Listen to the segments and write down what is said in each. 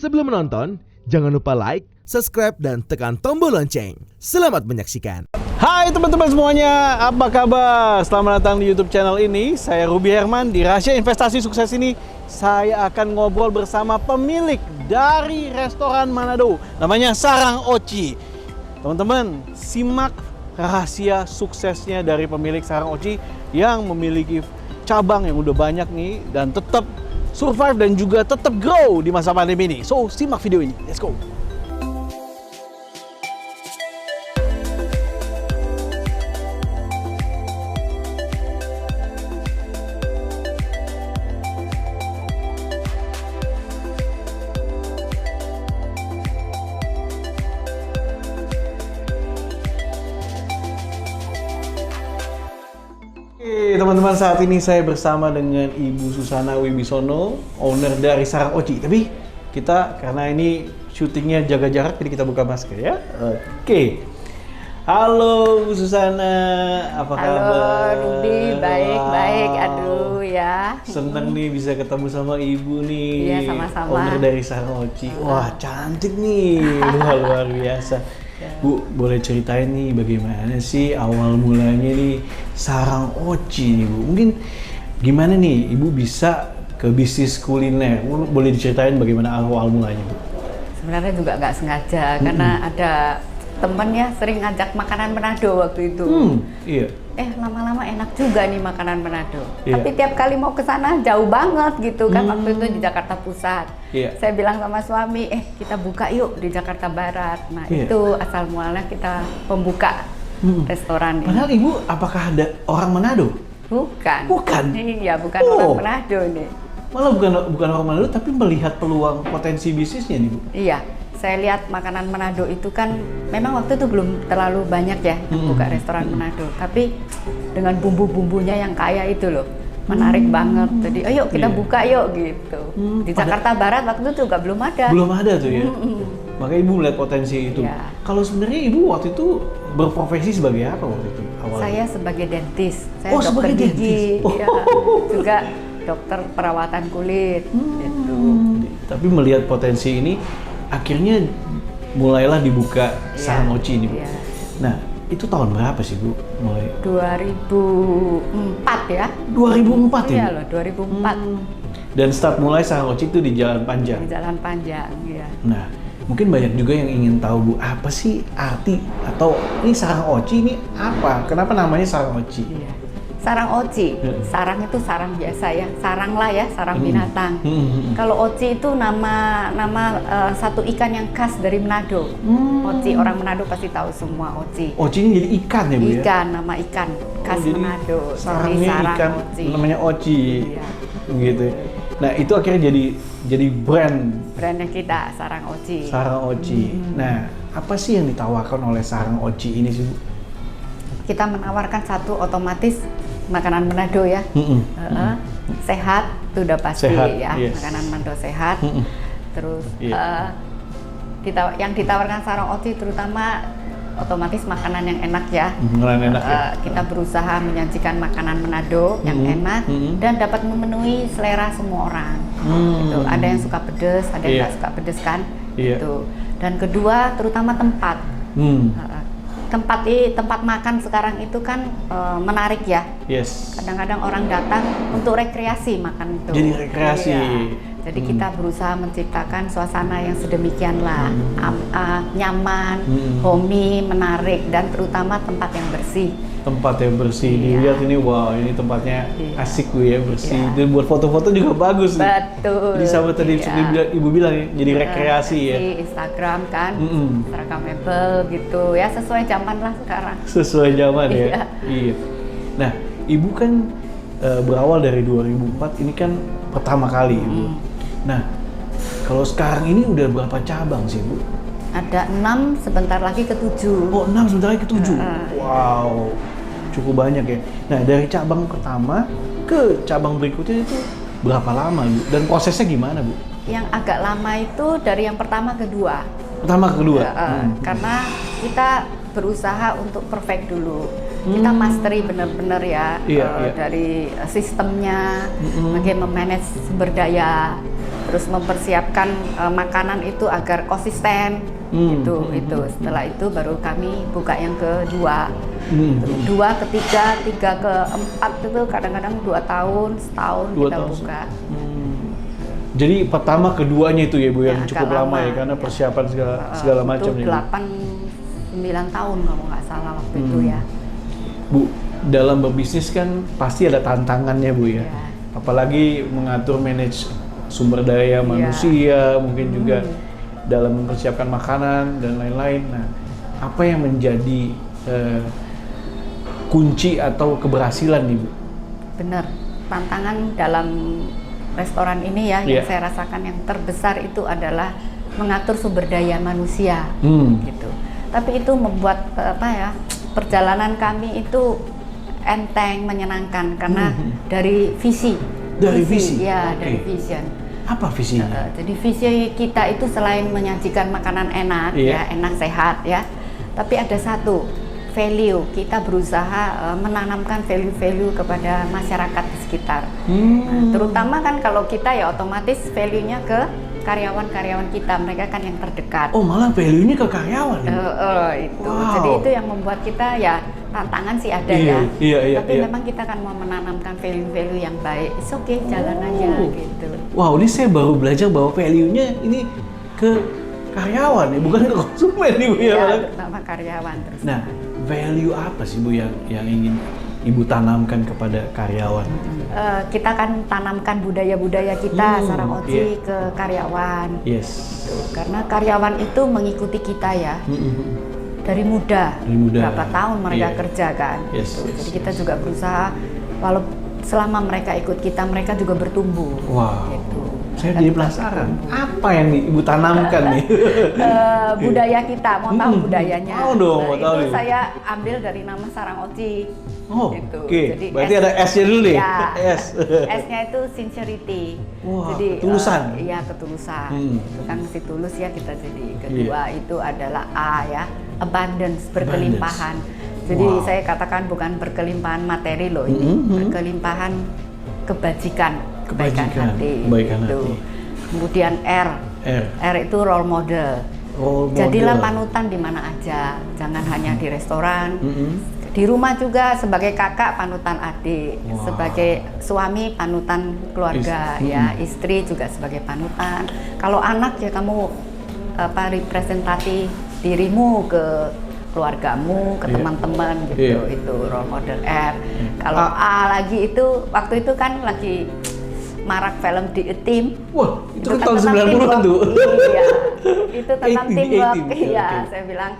Sebelum menonton, jangan lupa like, subscribe, dan tekan tombol lonceng. Selamat menyaksikan. Hai teman-teman semuanya, apa kabar? Selamat datang di YouTube channel ini. Saya Ruby Herman. Di Rahasia Investasi Sukses ini, saya akan ngobrol bersama pemilik dari restoran Manado. Namanya Sarang Oci. Teman-teman, simak rahasia suksesnya dari pemilik Sarang Oci yang memiliki cabang yang udah banyak nih dan tetap survive dan juga tetap grow di masa pandemi ini. So, simak video ini. Let's go. Teman-teman, saat ini saya bersama dengan Ibu Susana Wibisono, owner dari Sarang Oci. Tapi kita karena ini syutingnya jaga jarak, jadi kita buka masker ya. Oke. Halo Bu Susana, apa kabar? Halo Ruby, baik. Aduh ya. Seneng nih bisa ketemu sama Ibu nih. Iya, sama-sama. Owner dari Sarang Oci. Wah, cantik nih. Luar biasa. Bu, boleh ceritain nih bagaimana sih awal mulanya nih Sarang Oci nih Bu? Mungkin gimana nih Ibu bisa ke bisnis kuliner? Boleh diceritain bagaimana awal mulanya Bu? Sebenarnya juga nggak sengaja, karena ada temen ya sering ngajak makanan Manado waktu itu. Iya. Lama-lama enak juga nih makanan Manado. Iya. Tapi tiap kali mau ke sana jauh banget gitu kan, waktu itu di Jakarta Pusat. Iya. Saya bilang sama suami, kita buka yuk di Jakarta Barat. Nah Iya. itu asal mualnya kita pembuka restoran ini. Padahal Ibu apakah ada orang Manado? Bukan. Bukan? Iya, bukan Oh. orang Manado nih. Malah bukan orang Manado, tapi melihat peluang potensi bisnisnya nih Bu? Iya, saya lihat makanan Manado itu kan memang waktu itu belum terlalu banyak ya buka restoran Manado, tapi dengan bumbu-bumbunya yang kaya itu loh, menarik banget. Jadi ayo kita buka yuk gitu. Di Jakarta Barat waktu itu juga belum ada. Belum ada tuh ya? Makanya Ibu melihat potensi itu. Iya. Kalau sebenarnya Ibu waktu itu berprofesi sebagai apa waktu itu awalnya? Saya sebagai dentis, saya Oh, dokter sebagai gigi, dentis. ya, juga dokter perawatan kulit. Gitu. Tapi melihat potensi ini, akhirnya mulailah dibuka Sarang Oci ini Bu. Iya. Nah, itu tahun berapa sih Bu mulai? 2004 ya. 2004 ya Iya Bu? loh, 2004 Dan start mulai Sarang Oci itu di Jalan Panjang. di Jalan Panjang. Ya. Nah, mungkin banyak juga yang ingin tahu Bu, apa sih arti atau ini Sarang Oci ini apa? Kenapa namanya Sarang Oci? Iya. Sarang Oci, sarang itu sarang biasa ya, sarang lah ya, sarang binatang. Kalau Oci itu nama satu ikan yang khas dari Manado. Oci, orang Manado pasti tahu semua Oci. Oci ini jadi ikan ya Bu ya? Ikan, nama ikan khas jadi Manado. Jadi sarangnya sarang ikan Oci. namanya Oci. Iya. Gitu. Nah, itu akhirnya jadi Brandnya kita, Sarang Oci. Sarang Oci. Nah, apa sih yang ditawarkan oleh Sarang Oci ini sih Bu? Kita menawarkan satu otomatis makanan Manado ya. Sehat, itu udah pasti Sehat, ya. yes. Makanan Manado sehat. Terus Iya. yang ditawarkan Sarang Oci terutama otomatis makanan yang enak ya. Makanan enak ya? Kita berusaha menyajikan makanan Manado yang enak dan dapat memenuhi selera semua orang. Gitu. Ada yang suka pedas, ada yang Iya. nggak suka pedas kan. Iya. Gitu. Dan kedua terutama tempat. Tempat makan sekarang itu kan menarik ya. Yes. Kadang-kadang orang datang untuk rekreasi makan itu. Jadi rekreasi. Iya. Jadi kita berusaha menciptakan suasana yang sedemikian lah, nyaman, homey, menarik, dan terutama tempat yang bersih. Tempat yang bersih. Iya. Dilihat ini, wow, ini tempatnya Iya. asik Bu ya, bersih. Iya. Dan buat foto-foto juga bagus nih. Betul. Jadi sama tadi Iya. Ibu bilang ya, jadi rekreasi ya. Instagram kan, Instagramable gitu ya, sesuai zaman lah sekarang. Sesuai zaman ya. Iya. Iya. Nah, Ibu kan berawal dari 2004, ini kan pertama kali Ibu. Nah, kalau sekarang ini udah berapa cabang sih Bu? Ada 6, sebentar lagi ke 7. Oh, 6 sebentar lagi ke 7. Wow, cukup banyak ya. Nah, dari cabang pertama ke cabang berikutnya itu berapa lama Bu? Dan prosesnya gimana Bu? Yang agak lama itu dari yang pertama ke 2. Pertama ke kedua? Karena kita berusaha untuk perfect dulu. Kita mastery benar-benar ya, Iya, iya. dari sistemnya, bagaimana manage sumber daya, terus mempersiapkan makanan itu agar konsisten. Itu setelah itu baru kami buka yang kedua. Kedua, ketiga, keempat itu kadang-kadang 2 tahun, setahun 2 kita tahun. buka. Jadi pertama keduanya itu ya Bu yang Ya, cukup agak lama lama. ya karena persiapan segala macam itu ya. Bu. 8-9 tahun kalau nggak salah waktu itu ya. Bu, dalam berbisnis kan pasti ada tantangannya Bu ya. Ya. Apalagi mengatur manage sumber daya manusia, mungkin juga dalam mempersiapkan makanan dan lain-lain. Nah, apa yang menjadi kunci atau keberhasilan nih Bu? Benar, tantangan dalam restoran ini ya yang saya rasakan yang terbesar itu adalah mengatur sumber daya manusia, gitu. Tapi itu membuat perjalanan kami itu enteng, menyenangkan karena dari visi. Dari visi? Ya, Oke. dari vision. Apa visinya? Jadi visi kita itu selain menyajikan makanan enak, ya enak sehat ya, tapi ada satu value. Kita berusaha menanamkan value-value kepada masyarakat di sekitar. Nah, terutama kan kalau kita ya otomatis value-nya ke karyawan-karyawan kita, mereka kan yang terdekat. Oh, malah value-nya ke karyawan. Itu. Wow. Jadi itu yang membuat kita ya tantangan sih ada Iya, ya. iya, Tapi iya. memang kita kan mau menanamkan value-value yang baik. It's okay, jalan aja gitu. Wow, ini saya baru belajar bahwa value-nya ini ke karyawan ya, bukan ke konsumen nih Bu ya. Iya, malah. terutama karyawan terus. Nah, value apa sih Bu yang ingin Ibu tanamkan kepada karyawan? Kita kan tanamkan budaya-budaya kita sarang Oci ke karyawan. Yes. Karena karyawan itu mengikuti kita ya. Dari muda. Berapa tahun mereka kerja kan. Yes, yes, Jadi kita juga berusaha walau selama mereka ikut kita, mereka juga bertumbuh. Wow. Gitu. Saya jadi penasaran, apa yang Ibu tanamkan nih? Budaya kita, mau tahu budayanya? Mau dong, mau tahu itu nih. saya ambil dari nama sarang Oci. Oh, Gitu. oke. Jadi Berarti ada S-nya dulu nih. Ya, S. S-nya itu sincerity. Wah, Jadi ketulusan. Iya, ketulusan. Itu kan si tulus ya kita jadi. Iya. Kedua itu adalah A ya, abundance, berkelimpahan. Jadi Wow. saya katakan bukan berkelimpahan materi loh ini, berkelimpahan kebajikan, kebaikan hati. kebaikan gitu. hati. Kemudian R. R. R itu role model. Role model. Jadilah panutan di mana aja, jangan hanya di restoran. Di rumah juga sebagai kakak panutan adik, Wow. sebagai suami panutan keluarga, ya istri juga sebagai panutan. Kalau anak ya kamu representasi dirimu ke keluargamu, ke teman-teman gitu. Itu role model R. Kalau A lagi itu waktu itu kan lagi marak film di A Team. Wah, itu kan kan tahun tentang 90-an tuh. Iya, itu tentang 18, teamwork. 18, Iya, oke. saya bilang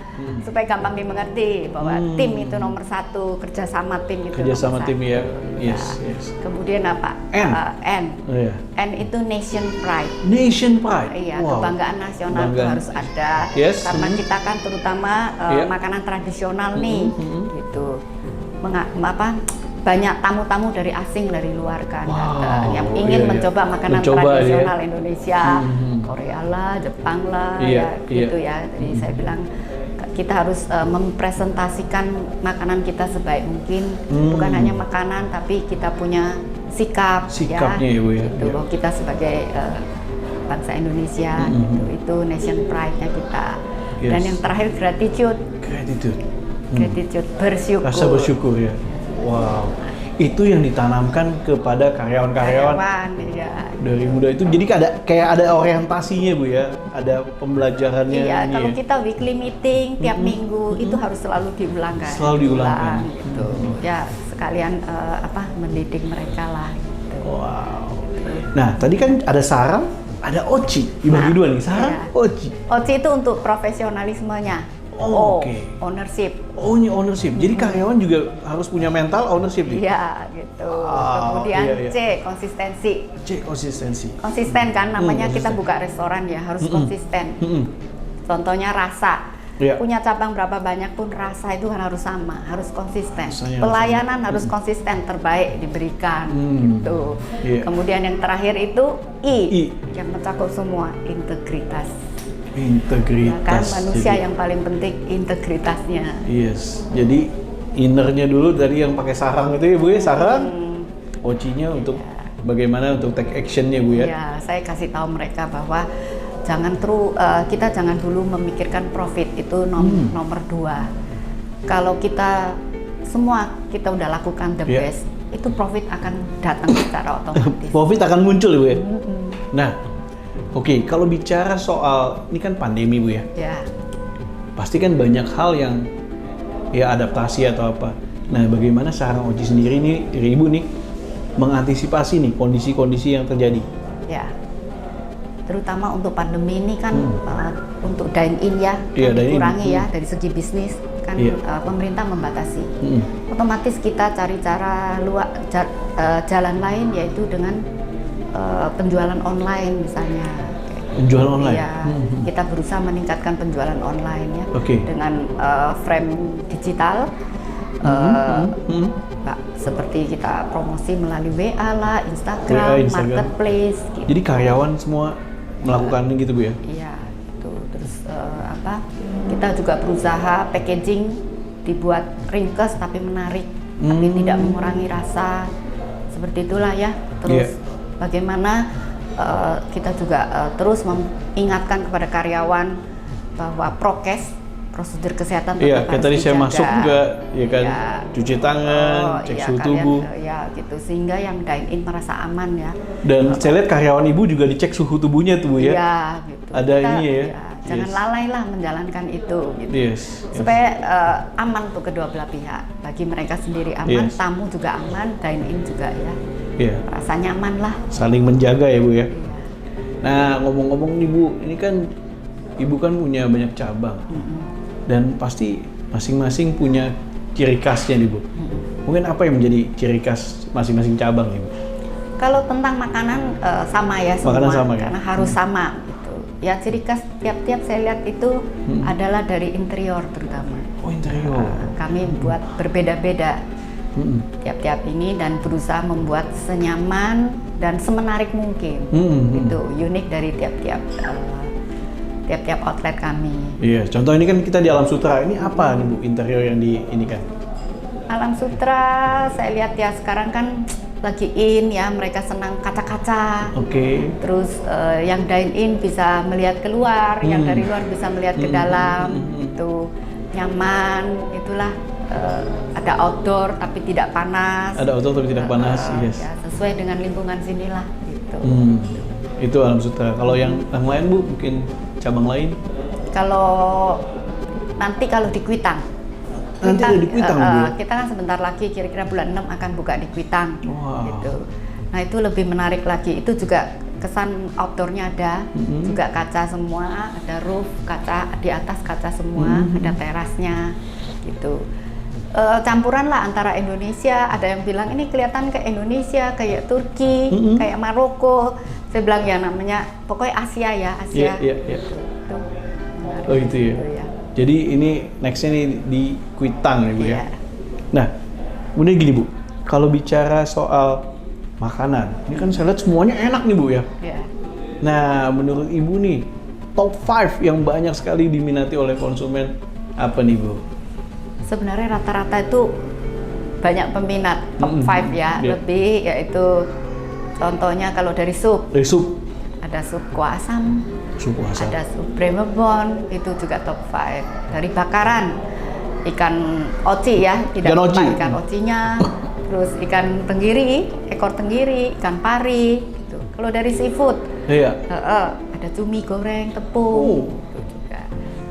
supaya gampang dimengerti bahwa tim itu nomor satu, kerjasama tim itu Kerjasama nomor tim satu. ya. Ya. Yes, yes. Kemudian apa? N. N. Oh, iya. N itu nation pride. Nation pride. Iya, Wow. kebanggaan nasional itu Kebanggaan. harus ada. Yes. Karena kita kan terutama makanan tradisional nih, gitu. Banyak tamu-tamu dari asing dari luar kan Wow, datang, yang ingin iya. mencoba makanan Mencoba, tradisional Indonesia, Korea lah, Jepang lah, Iya, gitu ya. Jadi saya bilang kita harus mempresentasikan makanan kita sebaik mungkin, bukan hanya makanan tapi kita punya Sikapnya ya, Bu, ya. gitu. Iya. Bahwa kita sebagai bangsa Indonesia, gitu. Itu nation pride-nya kita. Yes. Dan yang terakhir gratitude, Gratitude. gratitude, bersyukur. Rasa bersyukur ya. Wow. Itu yang ditanamkan kepada karyawan-karyawan Iya. dari muda itu. Jadi kayak ada orientasinya Bu ya. Ada pembelajarannya. Iya, ini kalau ya. kita weekly meeting tiap minggu itu harus selalu diulangkan. Selalu diulangkan. Gitu. Ya, sekalian mendidik mereka lah gitu. Wow. Nah, tadi kan ada sarang, ada Oci. Dibagi dua nih, sarang, Iya. Oci. OCI itu untuk profesionalismenya. Oh, oke. Ownership. Oh, ini ownership. Jadi karyawan juga harus punya mental ownership nih. Iya, gitu. Ah, Kemudian iya, iya. C, konsistensi. C, konsistensi. Konsisten kan namanya kita konsisten. buka restoran ya, harus konsisten. Contohnya rasa. Iya. Punya cabang berapa banyak pun rasa itu kan harus sama, harus konsisten. Rasanya harus Pelayanan harus konsisten, terbaik diberikan gitu. Iya. Kemudian yang terakhir itu I. yang mencakup semua, integritas. Ya Integritas. kan manusia Jadi- yang paling penting integritasnya. Yes. Jadi innernya dulu dari yang pakai sarang itu ya Bu ya, sarang. Ocinya untuk bagaimana untuk take actionnya Bu ya? Ya, saya kasih tahu mereka bahwa kita jangan dulu memikirkan profit, itu nomor 2. Kalau kita udah lakukan the best, itu profit akan datang secara otomatis. Profit akan muncul Bu ya? Nah, oke, kalau bicara soal ini kan pandemi Bu ya? Ya. Pasti kan banyak hal yang ya adaptasi atau apa. Nah, bagaimana Sarang Oci sendiri nih, dari Ibu nih, mengantisipasi nih kondisi-kondisi yang terjadi? Ya. Terutama untuk pandemi ini kan untuk dine-in ya, Iya, dikurangi dine-in. ya dari segi bisnis kan pemerintah membatasi. Otomatis kita cari jalan lain, yaitu dengan penjualan online misalnya. Penjualan online? Iya, kita berusaha meningkatkan penjualan online ya, dengan frame digital. Seperti kita promosi melalui WA lah, Instagram. Marketplace. Gitu. Jadi karyawan semua melakukan gitu Bu ya? Iya, itu. Terus kita juga berusaha packaging dibuat ringkes tapi menarik, tapi tidak mengurangi rasa. Seperti itulah ya. Terus bagaimana kita juga terus mengingatkan kepada karyawan bahwa prokes, prosedur kesehatan tetap harus kayak tadi saya dijaga. masuk juga, ya kan, cuci tangan, cek suhu tubuh. Ya gitu, sehingga yang dine-in merasa aman ya. Dan saya lihat karyawan Ibu juga dicek suhu tubuhnya tuh Bu ya? Iya, gitu. Ada ini ya? Jangan lalai lah menjalankan itu gitu. Supaya aman untuk kedua belah pihak. Bagi mereka sendiri aman, tamu juga aman, dine-in juga ya. Rasa nyaman lah. Saling menjaga ya Bu ya? Nah, ngomong-ngomong nih Bu, ini kan Ibu kan punya banyak cabang. Dan pasti masing-masing punya ciri khasnya nih Bu. Mungkin apa yang menjadi ciri khas masing-masing cabang nih Bu? Kalau tentang makanan sama ya semua, makanan sama, karena harus sama gitu. Ya ciri khas tiap-tiap saya lihat itu adalah dari interior terutama. Oh, interior. Kami buat berbeda-beda tiap-tiap ini dan berusaha membuat senyaman dan semenarik mungkin. Itu unik dari tiap-tiap outlet kami. Iya, contoh ini kan kita di Alam Sutra. Ini apa nih Bu interior yang di ini kan? Alam Sutra saya lihat ya sekarang kan lagi in ya, mereka senang kaca-kaca. Terus yang dine-in bisa melihat keluar, yang dari luar bisa melihat ke dalam. Itu nyaman, itulah ada outdoor tapi tidak panas. Ada outdoor tapi tidak panas, ya, sesuai dengan lingkungan sinilah gitu. Itu Alam Sutra. Kalau yang lain Bu, mungkin cabang lain? Kalau di Kuitang. Nanti ada di Kuitang Bu? Kita kan sebentar lagi kira-kira bulan 6 akan buka di Kuitang. Gitu. Nah itu lebih menarik lagi. Itu juga kesan outdoornya ada, juga kaca semua, ada roof kaca, di atas kaca semua, ada terasnya gitu. Campuran lah antara Indonesia, ada yang bilang ini kelihatan kayak Indonesia, kayak Turki, kayak Maroko. Saya bilang ya namanya pokoknya Asia ya, Asia. Gitu. Oh itu ya. Gitu, ya. Jadi ini nextnya nih di Kuitang nih Bu ya. Nah, kemudian gini Bu, kalau bicara soal makanan, ini kan saya lihat semuanya enak nih Bu ya. Nah, menurut Ibu nih, top 5 yang banyak sekali diminati oleh konsumen apa nih Bu? Sebenarnya rata-rata itu banyak peminat top 5 ya, lebih yaitu contohnya kalau dari sup. Dari sup? Ada sup kuah asam, ada sup bremebon, itu juga top 5. Dari bakaran, ikan oci ya, tidak lupa ikan ocinya, terus ikan tenggiri, ekor tenggiri, ikan pari, gitu. Kalau dari seafood, ada cumi goreng, tepung, itu juga.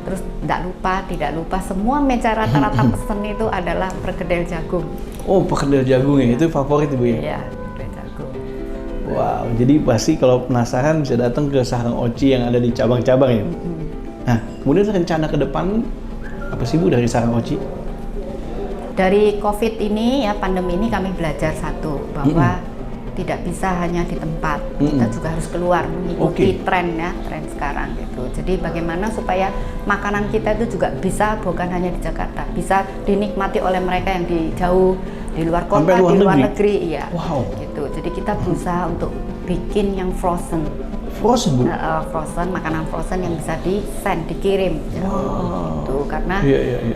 Terus tidak lupa semua meja rata-rata pesen itu adalah perkedel jagung. Oh, perkedel jagung ya, itu favorit Ibu ya? Iya, perkedel jagung. Wow, jadi pasti kalau penasaran bisa datang ke Sarang Oci yang ada di cabang-cabang ya? Nah, kemudian rencana ke depan apa sih Bu dari Sarang Oci? Dari COVID ini ya, pandemi ini kami belajar satu, bahwa tidak bisa hanya di tempat, kita juga harus keluar mengikuti tren ya, tren sekarang gitu. Jadi bagaimana supaya makanan kita itu juga bisa bukan hanya di Jakarta, bisa dinikmati oleh mereka yang di jauh, di luar kota, di luar negeri, iya. Gitu. Jadi kita berusaha untuk bikin yang frozen. Frozen Bu? Frozen, makanan frozen yang bisa dikirim. Gitu. Karena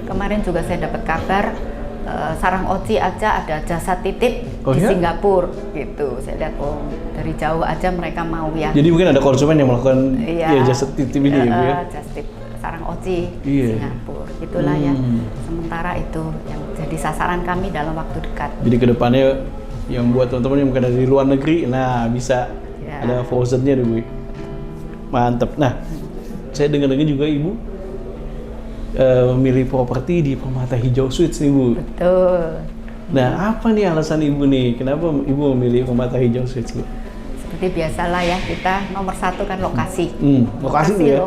kemarin juga saya dapat kabar sarang oci aja ada jasa titip Oh, di ya? Singapura gitu. Saya lihat dari jauh aja mereka mau ya. Jadi mungkin ada konsumen yang melakukan Iya. jasa titip ini ya Bu ya. Just tip sarang oci Iya. Singapura. Itulah ya. Sementara itu yang jadi sasaran kami dalam waktu dekat. Jadi kedepannya yang buat teman-teman yang mungkin ada di luar negeri, nah bisa Ya. ada frozennya deh Bu. Mantep. Nah, saya dengar-dengar juga Ibu memilih properti di Permata Hijau Suites nih Bu. Betul. Nah, apa nih alasan Ibu nih? Kenapa Ibu memilih Permata Hijau Suites Bu? Seperti biasalah ya, kita nomor satu kan lokasi. Lokasi Bu ya?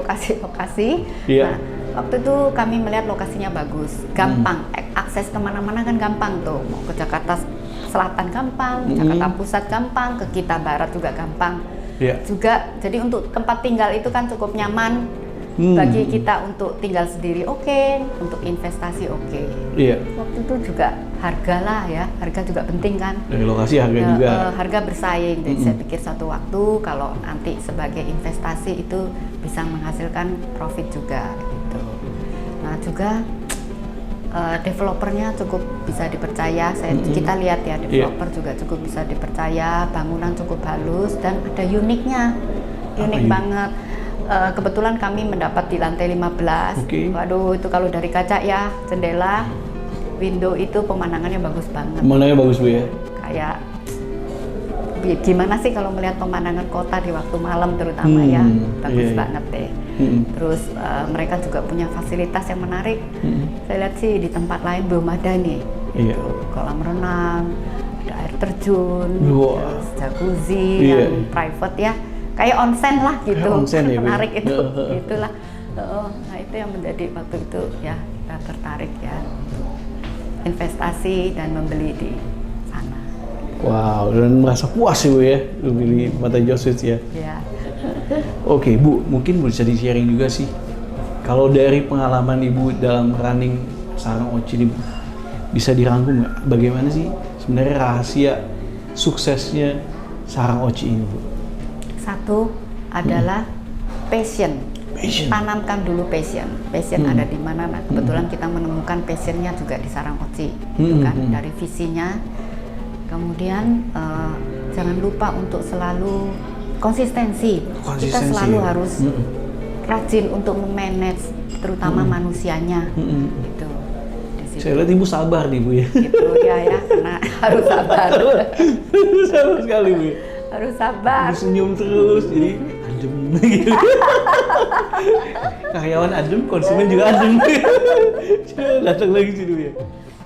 Lokasi. Iya. Nah, waktu itu kami melihat lokasinya bagus, gampang, akses kemana-mana kan gampang tuh. Mau ke Jakarta Selatan gampang, Jakarta Pusat gampang, ke kita Barat juga gampang. Iya. Juga, jadi untuk tempat tinggal itu kan cukup nyaman. Bagi kita untuk tinggal sendiri oke, untuk investasi oke. Iya. Waktu itu juga harga lah ya, harga juga penting kan. Dari lokasi harga juga. Harga bersaing, jadi saya pikir satu waktu kalau nanti sebagai investasi itu bisa menghasilkan profit juga gitu. Nah juga developernya cukup bisa dipercaya, kita lihat ya developer juga cukup bisa dipercaya, bangunan cukup halus dan ada uniknya, unik banget. Kebetulan kami mendapat di lantai 15. Waduh itu kalau dari kaca ya, jendela, window itu pemandangannya bagus banget. Pemandangannya bagus Bu ya? Kayak gimana sih kalau melihat pemandangan kota di waktu malam terutama ya, bagus banget deh. Terus mereka juga punya fasilitas yang menarik. Saya lihat sih di tempat lain belum ada nih. Gitu. Kolam renang, ada air terjun, terus jacuzzi yang private ya. Kayak onsen lah gitu, onsen ya, menarik itu, gitulah. Nah itu yang menjadi waktu itu ya kita tertarik ya untuk investasi dan membeli di sana. Wow, dan merasa puas ya Bu ya, memilih Permata Hijau Suites ya. Ya. Oke Bu, mungkin bisa di-sharing juga sih. Kalau dari pengalaman Ibu dalam running sarang oci ini, bisa dirangkum nggak? Bagaimana sih sebenarnya rahasia suksesnya sarang oci ini Bu? Satu adalah passion. Tanamkan dulu passion. Passion ada di mana? Nah, kebetulan kita menemukan passionnya juga di sarang oci, gitu kan? Dari visinya. Kemudian jangan lupa untuk selalu konsistensi. Kita selalu harus rajin untuk memanage, terutama manusianya. Gitu. Saya lihat Ibu sabar nih Bu ya. Gitu ya, karena harus sabar. Sabar sekali Bu. Harus sabar. Ibu senyum terus, jadi adem gitu. Karyawan adem, konsumen juga adem. Datang lagi sih Bu ya.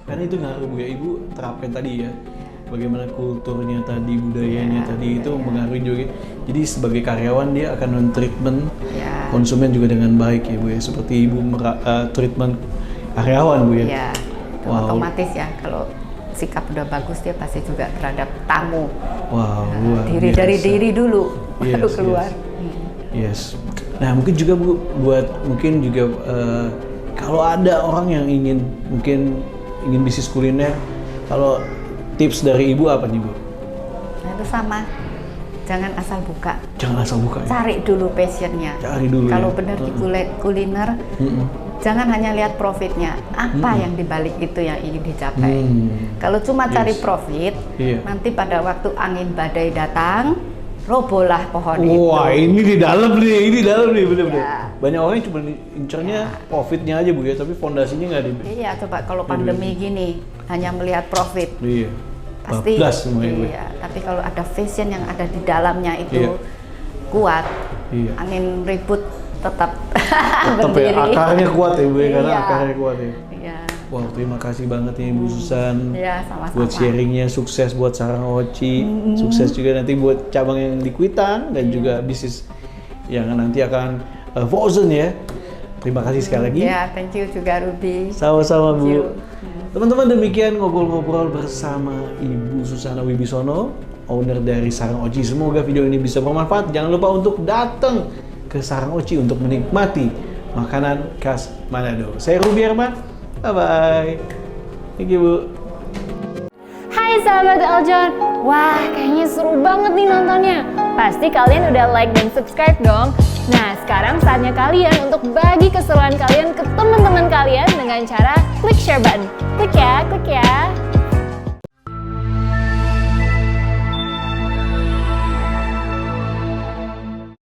Karena itu ngaruh Bu ya, Ibu terapkan tadi ya. Bagaimana kulturnya tadi, budayanya tadi itu mempengaruhi juga. Jadi sebagai karyawan dia akan men-treatment konsumen juga dengan baik ya Bu ya. Seperti Ibu treatment karyawan Bu ya. Iya, otomatis ya kalau sikap udah bagus dia pasti juga terhadap tamu. Wow, dari diri dulu baru keluar. Yes. Nah mungkin juga Bu, buat mungkin juga kalau ada orang yang ingin bisnis kuliner, kalau tips dari Ibu apa nih Bu? Nah itu sama, jangan asal buka. Jangan asal buka ya? Cari dulu passionnya. Cari dulu kalau ya? benar di kuliner, jangan hanya lihat profitnya, apa yang dibalik itu yang ingin dicapai. Kalau cuma cari profit, nanti pada waktu angin badai datang, robohlah pohon itu. Wah ini di dalam nih bener-bener. Banyak orang yang cuma incernya profitnya aja Bu ya, tapi fondasinya nggak di. Iya, coba kalau pandemi gini hanya melihat profit. Iya. Pasti. Semuanya, iya, tapi kalau ada vision yang ada di dalamnya itu kuat, angin ribut tetap berdiri. Ya, akarnya kuat ya Bu ya, karena akarnya kuat ya. Iya. Wah, terima kasih banget nih Bu Susan. Iya, sama-sama. Buat sharingnya, sukses buat sarang oci, sukses juga nanti buat cabang yang di Kuitang dan juga bisnis yang nanti akan frozen ya. Terima kasih sekali lagi. Ya, thank you juga Ruby. Sama-sama Bu. Teman-teman, demikian ngobrol-ngobrol bersama Ibu Susana Wibisono, owner dari Sarang Oci. Semoga video ini bisa bermanfaat. Jangan lupa untuk datang ke Sarang Oci untuk menikmati makanan khas Manado. Saya Ruby Herman. Bye-bye. Thank you, Bu. Hai sahabat Eljon. Wah, kayaknya seru banget nih nontonnya. Pasti kalian udah like dan subscribe dong. Nah, sekarang saatnya kalian untuk bagi keseruan kalian ke teman-teman kalian dengan cara klik share button. Klik ya, klik ya.